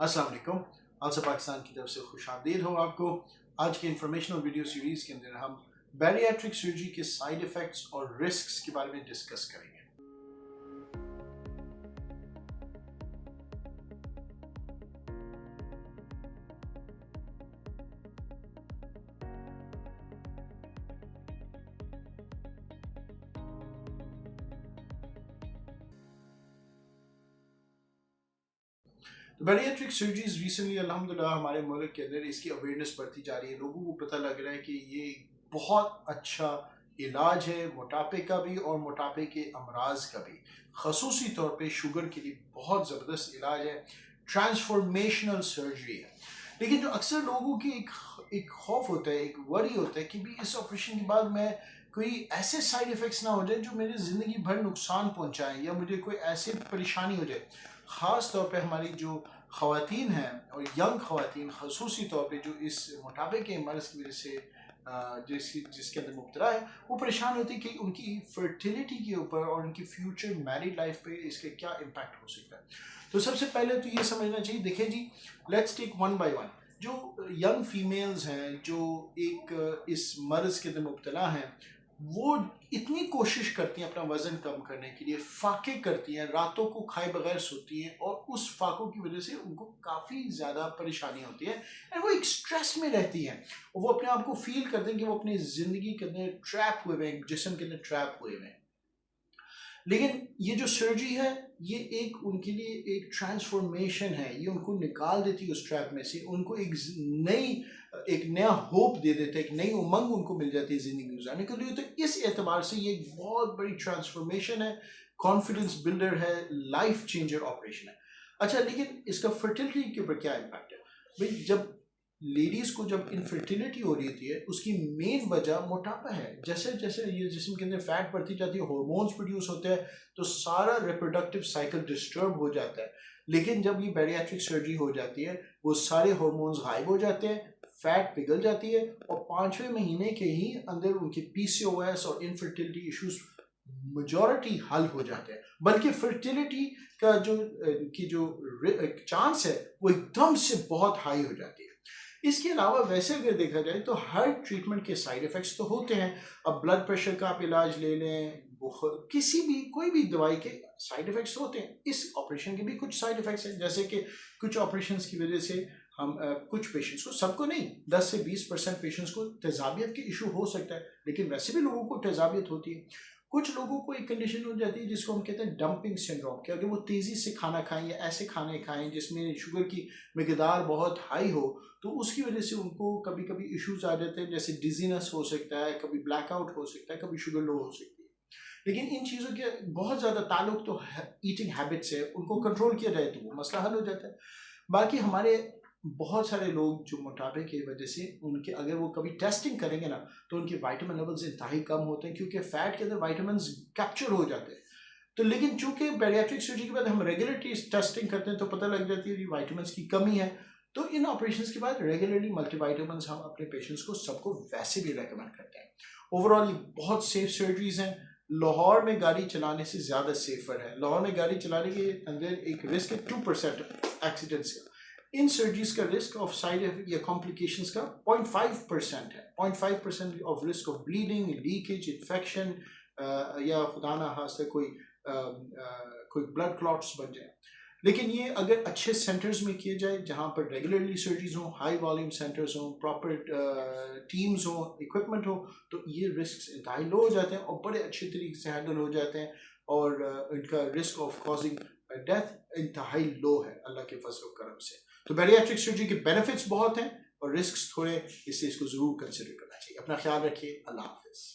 अस्सलाम वालेकुम। आल्सा पाकिस्तान की तरफ से खुशामदीद हो आपको। आज के इंफॉर्मेशनल वीडियो सीरीज़ के अंदर हम बैरियाट्रिक सर्जरी के साइड इफ़ेक्ट्स और रिस्क्स के बारे में डिस्कस करेंगे। तो बैरियाट्रिक सर्जरीज रिसेंटली अल्हम्दुलिल्लाह हमारे मुल्क के अंदर इसकी अवेयरनेस बढ़ती जा रही है। लोगों को पता लग रहा है कि ये बहुत अच्छा इलाज है, मोटापे का भी और मोटापे के अमराज का भी। खसूसी तौर पे शुगर के लिए बहुत ज़बरदस्त इलाज है, ट्रांसफॉर्मेशनल सर्जरी है। लेकिन जो अक्सर लोगों की एक खौफ होता है, एक वरी होता है कि भी इस ऑपरेशन के बाद मैं कोई ऐसे साइड इफ़ेक्ट्स ना हो जाए जो मेरी ज़िंदगी भर नुकसान पहुंचाएं या मुझे कोई ऐसी परेशानी हो जाए। ख़ास तौर पे हमारी जो ख़वातीन हैं और यंग ख़वातीन खसूसी तौर पे जो इस मोटापे के मर्ज़ की वजह से जिसके अंदर मुब्तला है, वो परेशान होती है कि उनकी फर्टिलिटी के ऊपर और उनकी फ्यूचर मैरिड लाइफ पे इसके क्या इम्पैक्ट हो सकता है। तो सबसे पहले तो ये समझना चाहिए। देखें जी, let's take one by one. जो यंग फीमेल्स हैं जो एक इस मर्ज़ के अंदर मुब्तला हैं, वो इतनी कोशिश करती हैं अपना वज़न कम करने के लिए, फाके करती हैं, रातों को खाए बगैर सोती हैं और उस फाकों की वजह से उनको काफ़ी ज़्यादा परेशानी होती है एंड वो एक स्ट्रेस में रहती हैं। और वो अपने आप को फील करते हैं कि वो अपनी ज़िंदगी के अंदर ट्रैप हुए हुए हैं, जिस्म के अंदर ट्रैप हुए हुए हैं। लेकिन ये जो सर्जरी है, ये एक उनके लिए एक ट्रांसफॉर्मेशन है। ये उनको निकाल देती है उस ट्रैप में से, उनको एक नया होप दे देता है, एक नई उमंग उनको मिल जाती है ज़िंदगी गुजारने के लिए। तो इस एतबार से ये एक बहुत बड़ी ट्रांसफॉर्मेशन है, कॉन्फिडेंस बिल्डर है, लाइफ चेंजर ऑपरेशन है। अच्छा, लेकिन इसका फर्टिलिटी के ऊपर क्या इम्पैक्ट है? भाई, जब लेडीज़ को जब इनफर्टिलिटी हो रही होती है, उसकी मेन वजह मोटापा है। जैसे जैसे ये जिस्म के अंदर फैट बढ़ती जाती है, हार्मोन्स प्रोड्यूस होते हैं, तो सारा रिप्रोडक्टिव साइकिल डिस्टर्ब हो जाता है। लेकिन जब ये बैरियाट्रिक सर्जरी हो जाती है, वो सारे हार्मोन्स गायब हो जाते हैं, फैट पिघल जाती है और 5वें महीने के ही अंदर उनके पीसीओएस और इनफर्टिलिटी इश्यूज मेजॉरिटी हल हो जाते हैं। बल्कि फर्टिलिटी का जो चांस है वो एकदम से बहुत हाई हो जाती है। इसके अलावा वैसे अगर देखा जाए तो हर ट्रीटमेंट के साइड इफ़ेक्ट्स तो होते हैं। अब ब्लड प्रेशर का आप इलाज ले लें, किसी भी कोई भी दवाई के साइड इफ़ेक्ट्स होते हैं। इस ऑपरेशन के भी कुछ साइड इफ़ेक्ट्स हैं, जैसे कि कुछ ऑपरेशंस की वजह से हम कुछ पेशेंट्स को, सबको नहीं, 10 से 20% पेशेंट्स को तेज़ाबियत के इशू हो सकता है, लेकिन वैसे भी लोगों को तेज़ाबियत होती है। कुछ लोगों को एक कंडीशन हो जाती है जिसको हम कहते हैं डंपिंग सिंड्रोम, कि अगर वो तेज़ी से खाना खाएं या ऐसे खाने खाएं जिसमें शुगर की मकदार बहुत हाई हो, तो उसकी वजह से उनको कभी कभी इश्यूज आ जाते हैं, जैसे डिजीनेस हो सकता है, कभी ब्लैकआउट हो सकता है, कभी शुगर लो हो सकती है। लेकिन इन चीज़ों के बहुत ज़्यादा ताल्लुक तो ईटिंग हैबिट्स है, उनको कंट्रोल किया जाए तो वो मसला हल हो जाता है। बाकी हमारे बहुत सारे लोग जो मोटापे की वजह से, उनके अगर वो कभी टेस्टिंग करेंगे ना, तो उनके विटामिन लेवल्स इंतहाई कम होते हैं, क्योंकि फैट के अंदर विटामिन कैप्चर हो जाते हैं। तो लेकिन चूंकि बैरियाट्रिक सर्जरी के बाद हम रेगुलरली टेस्टिंग करते हैं, तो पता लग जाती है कि विटामिन की कमी है। तो इन ऑपरेशंस के बाद रेगुलरली मल्टीविटामिन हम अपने पेशेंट्स को सबको वैसे भी रेकमेंड करते हैं। ओवरऑल ये बहुत सेफ सर्जरीज हैं। लाहौर में गाड़ी चलाने से ज़्यादा सेफर है। लाहौर में गाड़ी चलाने के अंदर एक रिस्क है 2% एक्सीडेंट्स का। इन सर्जरीज का रिस्क ऑफ साइड या कॉम्प्लिकेशंस का 0.5% है। 0.5% of risk of bleeding, leakage, infection या खुदा ना खास्ता कोई ब्लड क्लॉट्स बन जाए। लेकिन ये अगर अच्छे सेंटर्स में किए जाए, जहाँ पर रेगुलरली सर्जरीज हों, हाई वॉल्यूम सेंटर्स हों, प्रॉपर टीम्स हों, इक्विपमेंट हो, तो ये रिस्क इंतहाई लो हो जाते हैं और बड़े अच्छे तरीके से हैंडल हो जाते हैं। और इनका रिस्क ऑफ कॉजिंग डेथ इंतहाई लो है अल्लाह के फजल और करम से। तो बैरियाट्रिक सर्जरी के बेनिफिट्स बहुत हैं और रिस्क थोड़े, इसलिए इसको ज़रूर कंसिडर करना चाहिए। अपना ख्याल रखिए। अल्लाह हाफिज़।